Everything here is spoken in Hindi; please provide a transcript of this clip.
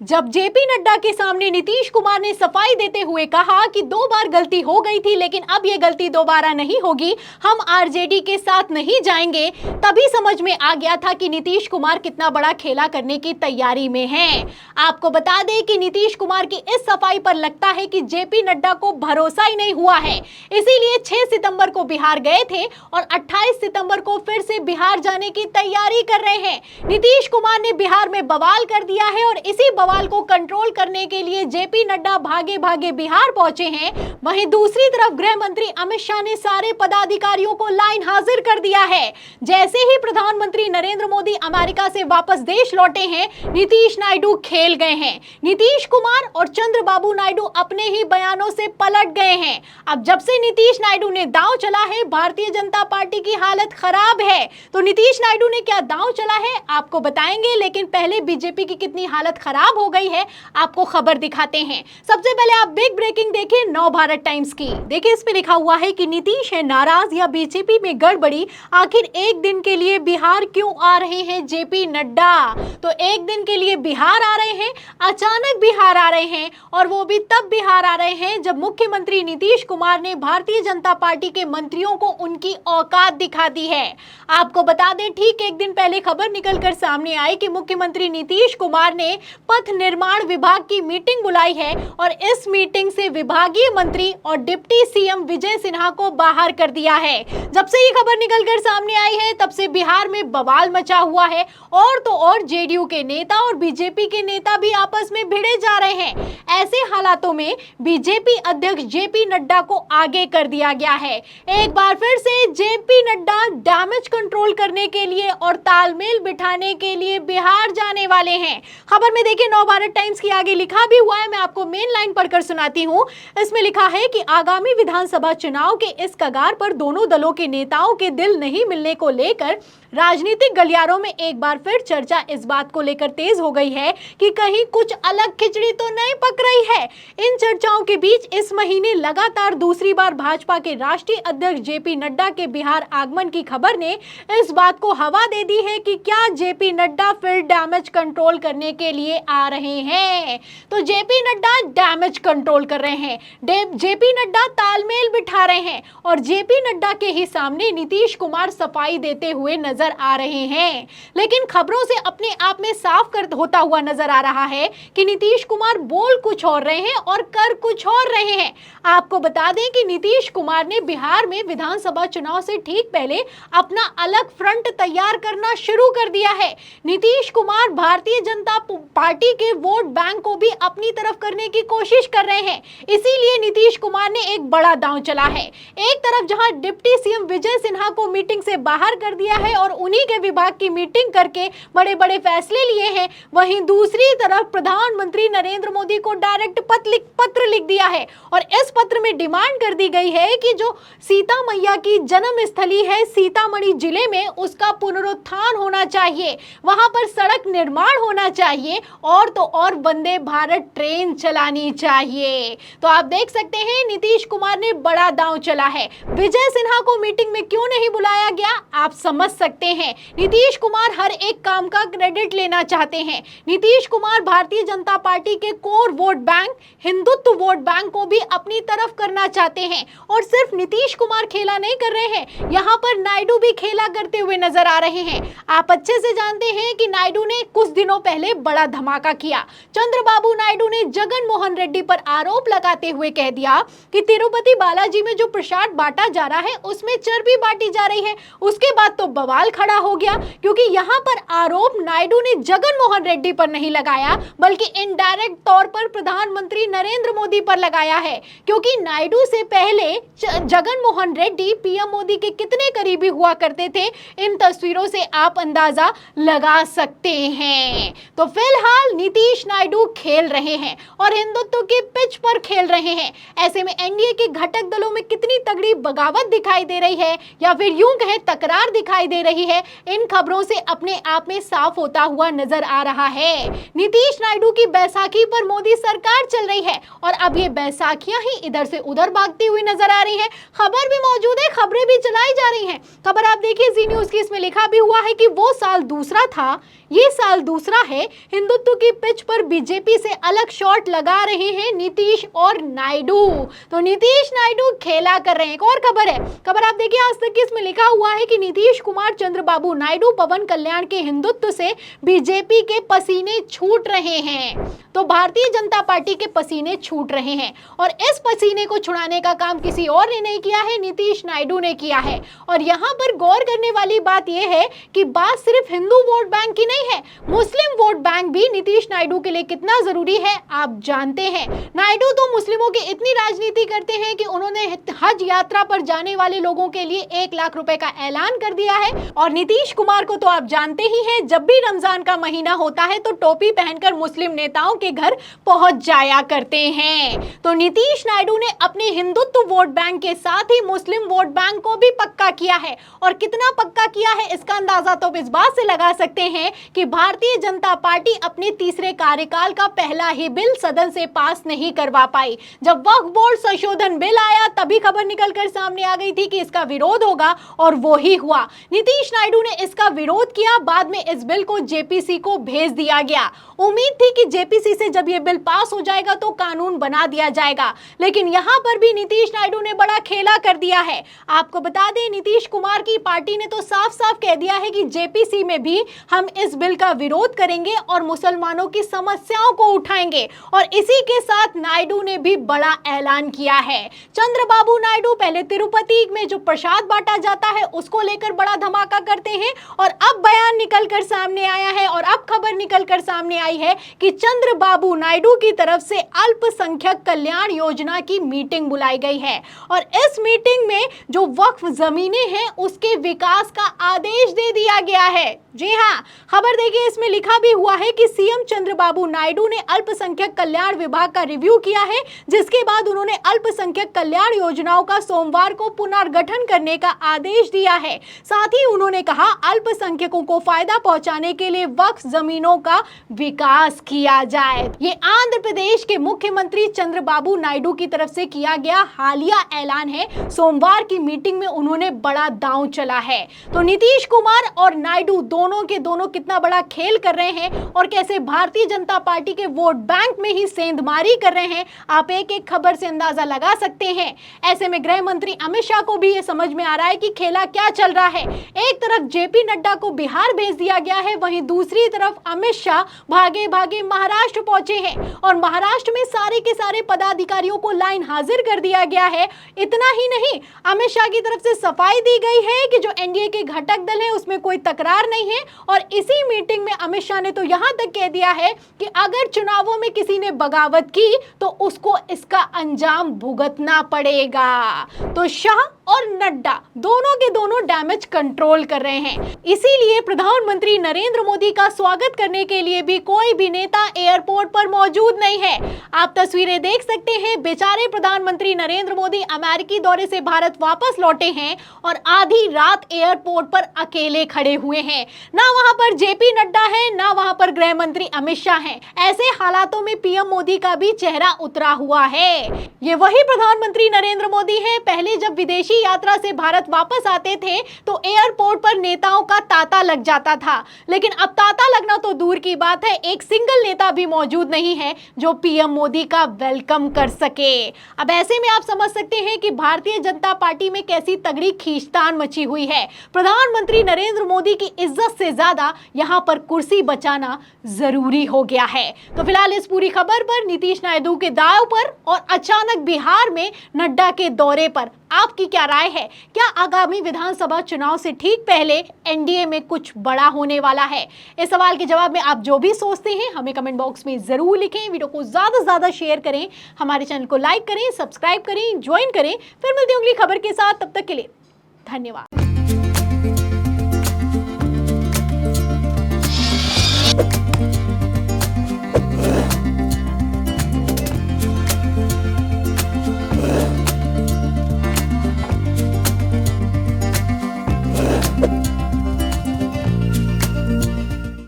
जब जेपी नड्डा के सामने नीतीश कुमार ने सफाई देते हुए कहा कि 2 बार गलती हो गई थी लेकिन अब यह गलती दोबारा नहीं होगी, हम आरजेडी के साथ नहीं जाएंगे, तभी समझ में आ गया था कि नीतीश कुमार कितना बड़ा खेला करने की तैयारी में हैं। आपको बता दें कि नीतीश कुमार की इस सफाई पर लगता है कि जेपी नड्डा को भरोसा ही नहीं हुआ है, इसीलिए 6 सितंबर को बिहार गए थे और 28 सितंबर को फिर से बिहार जाने की तैयारी कर रहे हैं। नीतीश कुमार ने बिहार में बवाल कर दिया है और इसी बवाल को कंट्रोल करने के लिए जेपी नड्डा भागे भागे बिहार पहुंचे हैं। वहीं दूसरी तरफ गृह मंत्री अमित शाह ने सारे पदाधिकारियों को लाइन हाजिर कर दिया है। जैसे ही प्रधानमंत्री नरेंद्र मोदी अमेरिका से वापस देश लौटे हैं, नीतीश नायडू खेल गए हैं। नीतीश कुमार और चंद्रबाबू नायडू अपने ही बयानों से पलट गए हैं। अब जब से नीतीश नायडू ने दांव चला है, भारतीय जनता पार्टी की हालत खराब है। तो नीतीश नायडू ने क्या दांव चला है आपको बताएंगे, लेकिन पहले बीजेपी की कितनी हालत खराब हो गई है आपको खबर दिखाते हैं। सबसे पहले आप बिग ब्रेकिंग देखिए नव भारत टाइम्स की। देखिए इस पे लिखा हुआ है कि नीतीश है नाराज या बीजेपी में गड़बड़ी, आखिर एक दिन के लिए बिहार क्यों आ रहे हैं जेपी नड्डा। तो एक दिन के लिए बिहार आ रहे हैं, अचानक बिहार आ रहे हैं, और वो भी तब बिहार आ रहे हैं जब मुख्यमंत्री नीतीश कुमार ने भारतीय जनता पार्टी के मंत्रियों को उनकी औकात दिखा दी है। आपको बता दें ठीक एक दिन पहले खबर निकलकर सामने आई कि मुख्यमंत्री नीतीश कुमार ने पथ निर्माण विभाग की मीटिंग बुलाई है और इस मीटिंग से विभागीय मंत्री और डिप्टी सीएम विजय सिन्हा को बाहर कर दिया है। जब से ये खबर निकलकर सामने आई है तब से बिहार में बवाल मचा हुआ है, और तो और जेडीयू के नेता और बीजेपी के नेता भी आपस में भिड़े जा रहे हैं। ऐसे हालातों में बीजेपी अध्यक्ष जेपी नड्डा को आगे कर दिया गया है। एक बार फिर से जेपी नड्डा डैमेज कंट्रोल करने के लिए और तालमेल बिठाने के लिए बिहार जाने वाले हैं। खबर में देखिए नव भारत टाइम्स की आगे लिखा भी हुआ है, मैं आपको मेन लाइन पढ़कर सुनाती हूं। इसमें लिखा है कि आगामी विधानसभा चुनाव के इस कगार पर दोनों दलों के नेताओं के दिल नहीं मिलने को लेकर राजनीतिक गलियारों में एक बार फिर चर्चा इस बात को लेकर तेज हो गई है कि कहीं कुछ अलग खिचड़ी तो नहीं पक रही है। इन चर्चाओं के बीच इस महीने लगातार दूसरी बार भाजपा के राष्ट्रीय अध्यक्ष जेपी नड्डा के बिहार आगमन की खबर ने इस बात को हवा दे दी है कि क्या जेपी नड्डा फिर डैमेज कंट्रोल करने के लिए आ रहे हैं। तो जेपी नड्डा डैमेज कंट्रोल कर रहे हैं, जेपी नड्डा तालमेल बिठा रहे हैं, और जेपी नड्डा के ही सामने नीतीश कुमार सफाई देते हुए नजर आ रहे हैं। लेकिन खबरों से अपने आप में साफ होता हुआ नजर आ रहा है कि नीतीश कुमार बोल कुछ और रहे हैं और कर कुछ और रहे हैं। आपको बता दें कि नीतीश कुमार ने बिहार में विधानसभा चुनाव से ठीक पहले अपना अलग फ्रंट तैयार करना शुरू कर दिया है। नीतीश कुमार भारतीय जनता पार्टी के वोट बैंक को भी अपनी तरफ करने की कोशिश कर रहे हैं। इसीलिए नीतीश कुमार ने एक बड़ा दांव चला है। एक तरफ जहां डिप्टी सीएम विजय सिन्हा को मीटिंग से बाहर कर दिया है और उन्हीं के विभाग की मीटिंग करके बड़े बड़े फैसले लिए हैं, वहीं दूसरी तरफ प्रधानमंत्री नरेंद्र मोदी को डायरेक्ट पत्र लिख दिया है और इस पत्र में डिमांड कर दी गई है कि जो सीता मैया की जन्म स्थली है सीतामढ़ी जिले में, उसका पुनरुत्थान होना चाहिए, वहां पर सड़क निर्माण होना चाहिए, और तो और वंदे भारत ट्रेन चलानी चाहिए। तो आप देख सकते हैं नीतीश कुमार ने बड़ा दांव चला है। विजय सिन्हा को मीटिंग में क्यों नहीं बुलाया गया आप समझ सकते हैं। नीतीश कुमार हर एक काम का क्रेडिट लेना चाहते हैं। नीतीश कुमार भारतीय जनता पार्टी के core vote bank, Hindutva vote bank को भी अपनी तरफ करना चाहते हैं, और सिर्फ नीतीश कुमार खेला नहीं कर रहे हैं, यहाँ पर नायडू भी खेला करते हुए नजर आ रहे हैं। आप अच्छे से जानते हैं कि नायडू ने कुछ दिनों पहले बड़ा धमाका किया। चंद्रबाबू नायडू ने जगन मोहन रेड्डी पर आरोप लगाते हुए कह दिया कि तिरुपति बालाजी में जो प्रसाद बांटा जा रहा है उसमें चर्बी बांटी जा रही है। उसके बाद तो बवाल खड़ा हो गया, क्योंकि यहाँ पर आरोप नायडू ने जगन मोहन रेड्डी पर नहीं लगाया बल्कि इनडायरेक्ट तौर पर प्रधानमंत्री नरेंद्र मोदी पर लगाया है, क्योंकि नायडू से पहले जगन मोहन रेड्डी पीएम मोदी के कितने करीबी हुआ करते थे, इन तस्वीरों से आप अंदाजा लगा सकते हैं। तो फिलहाल नीतीश नायडू खेल रहे हैं और हिंदुत्व की पिच पर खेल रहे हैं। ऐसे में एनडीए के घटक दलों में कितनी तगड़ी बगावत दिखाई दे रही है, या फिर यूं कहें तकरार दिखाई दे रही रही है, इन खबरों से अपने आप में साफ होता हुआ नजर आ रहा है। नीतीश नायडू की बैसाखी पर मोदी सरकार चल रही है और अब ये बैसाखियां ही इधर से उधर भागती हुई नजर आ रही हैं। खबर भी मौजूद है, खबरें भी चलाई जा रही हैं। खबर आप देखिए जी न्यूज की, इसमें लिखा भी हुआ है कि वो साल दूसरा था, ये साल दूसरा है। हिंदुत्व की पिच पर बीजेपी से अलग शॉट लगा रहे हैं नीतीश और नायडू। तो नीतीश नायडू खेला कर रहे हैं। एक और खबर है, खबर आप देखिए आज तक की, इसमें लिखा हुआ है कि नीतीश कुमार, चंद्रबाबू नायडू, पवन कल्याण के हिंदुत्व से बीजेपी के पसीने छूट रहे हैं। तो भारतीय जनता पार्टी के पसीने छूट रहे हैं और इस पसीने को छुड़ाने का काम किसी और ने नहीं किया है, नीतीश नायडू ने किया है। और यहाँ पर गौर करने वाली बात यह है कि बात सिर्फ हिंदू वोट बैंक की नहीं है, मुस्लिम वोट बैंक भी नीतीश नायडू के लिए कितना जरूरी है आप जानते हैं। नायडू तो मुस्लिमों की इतनी राजनीति करते हैं कि उन्होंने हज यात्रा पर जाने वाले लोगों के लिए 1 लाख रुपए का ऐलान कर दिया है। और नीतीश कुमार को तो आप जानते ही हैं, जब भी रमजान का महीना होता है तो टोपी पहनकर मुस्लिम नेताओं के घर पहुंच जाया करते हैं। तो नीतीश नायडू ने अपने हिंदुत्व वोट बैंक के साथ ही मुस्लिम वोट बैंक को भी पक्का किया है। और कितना पक्का किया है इसका अंदाजा तो इस बात से लगा सकते हैं कि भारतीय जनता पार्टी अपने तीसरे कार्यकाल का पहला ही बिल सदन से पास नहीं करवा पाई। जब वक्फ बोर्ड संशोधन बिल आया तभी खबर निकलकर सामने आ गई थी कि इसका विरोध होगा और वो ही हुआ। नीतीश नायडू ने इसका विरोध किया, बाद में इस बिल को जेपीसी को भेज दिया गया। उम्मीद थी कि जेपीसी से जब ये बिल पास हो जाएगा तो कानून बना दिया जाएगा, लेकिन यहां पर भी नीतीश नायडू ने बड़ा खेला कर दिया है। आपको बता दें, नीतीश कुमार की पार्टी ने तो साफ साफ कह दिया है कि जेपीसी में भी हम इस बिल का विरोध करेंगे और मुसलमानों की समस्याओं को उठाएंगे। और इसी के साथ नायडू ने भी बड़ा ऐलान किया है। चंद्रबाबू नायडू पहले तिरुपति में जो प्रसाद बांटा जाता है उसको लेकर बड़ा धमाका करते हैं और अब बयान निकलकर सामने आया है और अब खबर निकलकर सामने आई है कि चंद्रबाबू नायडू की तरफ से अल्पसंख्यक कल्याण योजना की मीटिंग बुलाई गई है और इस मीटिंग में जो वक्फ जमीनें हैं उसके विकास का आदेश दे दिया गया है। जी हाँ, खबर देखिए, इसमें लिखा भी हुआ है कि सीएम चंद्रबाबू नायडू ने अल्पसंख्यक कल्याण विभाग का रिव्यू किया है, जिसके बाद उन्होंने अल्पसंख्यक कल्याण योजनाओं का सोमवार को पुनर्गठन करने का आदेश दिया है। साथ ही उन्होंने कहा अल्पसंख्यकों को फायदा पहुंचाने के लिए वक्फ जमीनों का विकास किया जाए। ये आंध्र प्रदेश के मुख्यमंत्री चंद्रबाबू नायडू की तरफ से किया गया हालिया ऐलान है। सोमवार की मीटिंग में उन्होंने बड़ा दांव चला है। तो नीतीश कुमार और नायडू दोनों के दोनों कितना बड़ा खेल कर रहे हैं और कैसे भारतीय जनता पार्टी के वोट बैंक में ही सेंधमारी कर रहे हैं, आप एक एक खबर से अंदाजा लगा सकते हैं। ऐसे में गृह मंत्री अमित शाह को भी ये समझ में आ रहा है कि खेला क्या चल रहा है। एक तरफ जेपी नड्डा को बिहार भेज दिया गया है, वहीं दूसरी तरफ अमित शाह भागे भागे महाराष्ट्र पहुंचे हैं और महाराष्ट्र में सारे के सारे पदाधिकारियों को लाइन हाजिर कर दिया गया है। इतना ही नहीं, अमित शाह की तरफ से सफाई दी गई है कि जो एनडीए के घटक दल है उसमें कोई तकरार नहीं है। और इसी मीटिंग में अमित शाह ने तो यहां तक कह दिया है कि अगर चुनावों में किसी ने बगावत की तो उसको इसका अंजाम भुगतना पड़ेगा। तो शाह और नड्डा दोनों के दोनों डैमेज कंट्रोल कर रहे हैं। इसीलिए प्रधानमंत्री नरेंद्र मोदी का स्वागत करने के लिए भी कोई भी नेता एयरपोर्ट पर मौजूद नहीं है। आप तस्वीरें देख सकते हैं, बेचारे प्रधानमंत्री नरेंद्र मोदी अमेरिकी दौरे से भारत वापस लौटे हैं और आधी रात एयरपोर्ट पर अकेले खड़े हुए हैं। ना वहां पर जेपी नड्डा है, ना वहां पर गृह मंत्री अमित शाह हैं। ऐसे हालातों में पीएम मोदी का भी चेहरा उतरा हुआ है। ये वही प्रधानमंत्री नरेंद्र मोदी है। पहले जब विदेशी यात्रा से भारत वापस आते थे तो एयरपोर्ट पर नेताओं का तांता लग जाता था, लेकिन अब तांता लगना तो दूर की बात है, एक सिंगल नेता भी मौजूद नहीं है जो पीएम मोदी का वेलकम कर सके। अब ऐसे में आप समझ सकते हैं कि भारतीय जनता पार्टी में कैसी तगड़ी खींचतान मची हुई है। प्रधानमंत्री नरेंद्र मोदी की इज्जत से ज्यादा यहां पर कुर्सी बचाना जरूरी हो गया है। तो फिलहाल इस पूरी खबर पर, नीतीश नायडू के दाव पर और अचानक बिहार में नड्डा के दौरे पर आपकी क्या राय है? क्या आगामी विधानसभा चुनाव से ठीक पहले एनडीए में कुछ बड़ा होने वाला है? इस सवाल के जवाब में आप जो भी सोचते हैं हमें कमेंट बॉक्स में जरूर लिखें। वीडियो को ज्यादा से ज्यादा शेयर करें, हमारे चैनल को लाइक करें, सब्सक्राइब करें, ज्वाइन करें। फिर मिलते हैं अगली खबर के साथ, तब तक के लिए धन्यवाद।